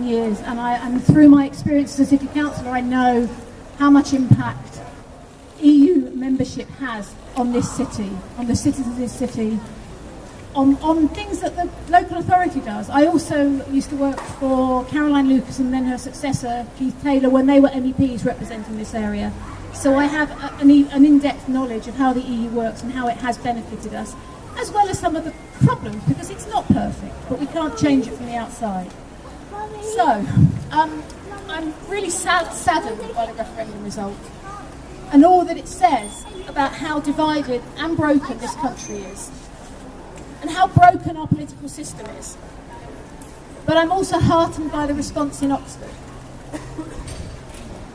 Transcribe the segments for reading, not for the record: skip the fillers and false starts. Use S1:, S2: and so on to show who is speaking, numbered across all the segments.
S1: years, and through my experience as a city councillor, I know how much impact EU membership has on this city, on the citizens of this city, on things that the local authority does. I also used to work for Caroline Lucas and then her successor, Keith Taylor, when they were MEPs representing this area. So I have an in-depth knowledge of how the EU works and how it has benefited us, as well as some of the problems, because it's not perfect, but we can't change it from the outside. So, I'm really saddened by the referendum result and all that it says about how divided and broken this country is, and how broken our political system is. But I'm also heartened by the response in Oxford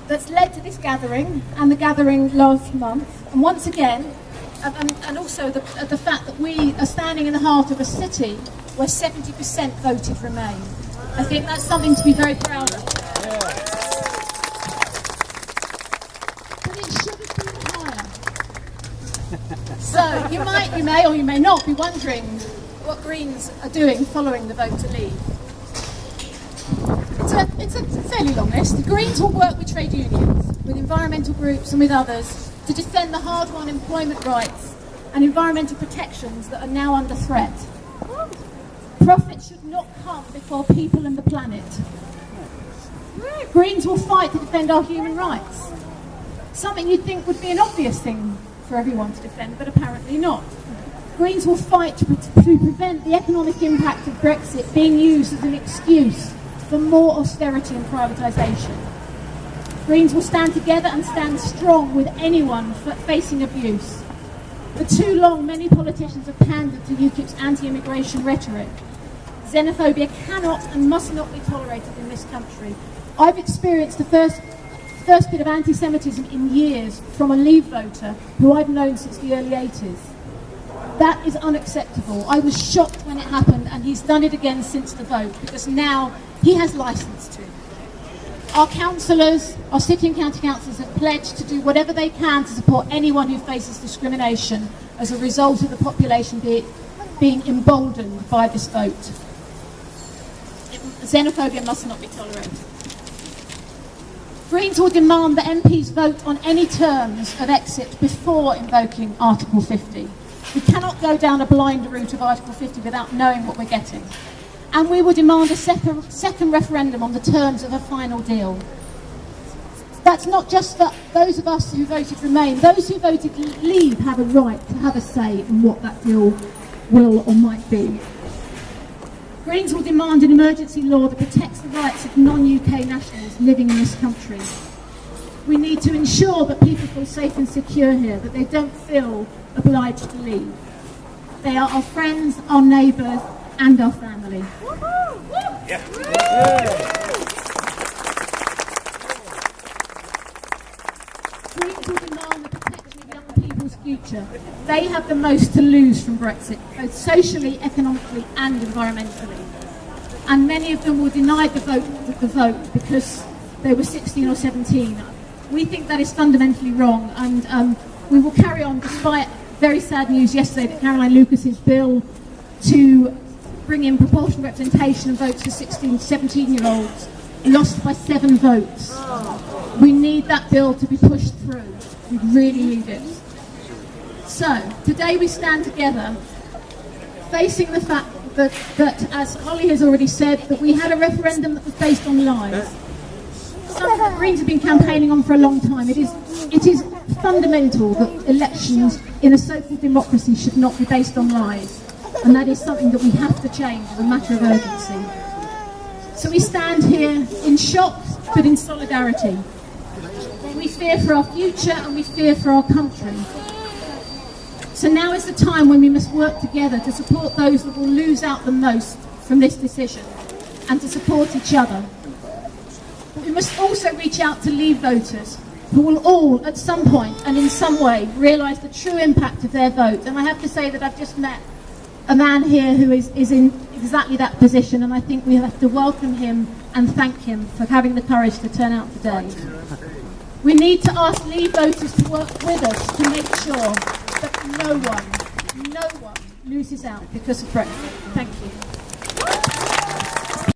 S1: that's led to this gathering and the gathering last month. And once again, and also the fact that we are standing in the heart of a city where 70% voted Remain. I think that's something to be very proud of.
S2: Yeah.
S1: But it should have been higher. So you may or you may not be wondering what Greens are doing following the vote to leave. It's a fairly long list. The Greens will work with trade unions, with environmental groups and with others to defend the hard-won employment rights and environmental protections that are now under threat. Profit should not come before people and the planet. Greens will fight to defend our human rights. Something you'd think would be an obvious thing for everyone to defend, but apparently not. Greens will fight to prevent the economic impact of Brexit being used as an excuse for more austerity and privatisation. Greens will stand together and stand strong with anyone facing abuse. For too long, many politicians have pandered to UKIP's anti-immigration rhetoric. Xenophobia cannot and must not be tolerated in this country. I've experienced the first bit of anti-Semitism in years from a Leave voter who I've known since the early 80s. That is unacceptable. I was shocked when it happened, and he's done it again since the vote, because now he has licence to. Our councillors, our city and county councillors have pledged to do whatever they can to support anyone who faces discrimination as a result of the population being emboldened by this vote. Xenophobia must not be tolerated. Greens will demand that MPs vote on any terms of exit before invoking Article 50. We cannot go down a blind route of Article 50 without knowing what we're getting. And we will demand a second referendum on the terms of a final deal. That's not just for those of us who voted Remain. Those who voted Leave have a right to have a say in what that deal will or might be. Greens will demand an emergency law that protects the rights of non-UK nationals living in this country. We need to ensure that people feel safe and secure here, that they don't feel obliged to leave. They are our friends, our neighbours and our family.
S2: Yeah.
S1: Greens will demand the protection of young people's future. They have the most to lose from Brexit, both socially, economically and environmentally. And many of them will deny the vote because they were 16 or 17. We think that is fundamentally wrong, and we will carry on despite very sad news yesterday that Caroline Lucas's bill to bring in proportional representation and votes for 16 to 17-year-olds lost by 7 votes. We need that bill to be pushed through. We really need it. So, today we stand together, facing the fact that, as Holly has already said, that we had a referendum that was based on lies. Something that Greens have been campaigning on for a long time. It is fundamental that elections in a social democracy should not be based on lies. And that is something that we have to change as a matter of urgency. So we stand here in shock, but in solidarity. We fear for our future and we fear for our country. So now is the time when we must work together to support those that will lose out the most from this decision, and to support each other. But we must also reach out to Leave voters, who will all, at some point and in some way, realise the true impact of their vote. And I have to say that I've just met a man here who is in exactly that position, and I think we have to welcome him and thank him for having the courage to turn out today. We need to ask Leave voters to work with us to make sure that no one loses out because of Brexit. Thank you.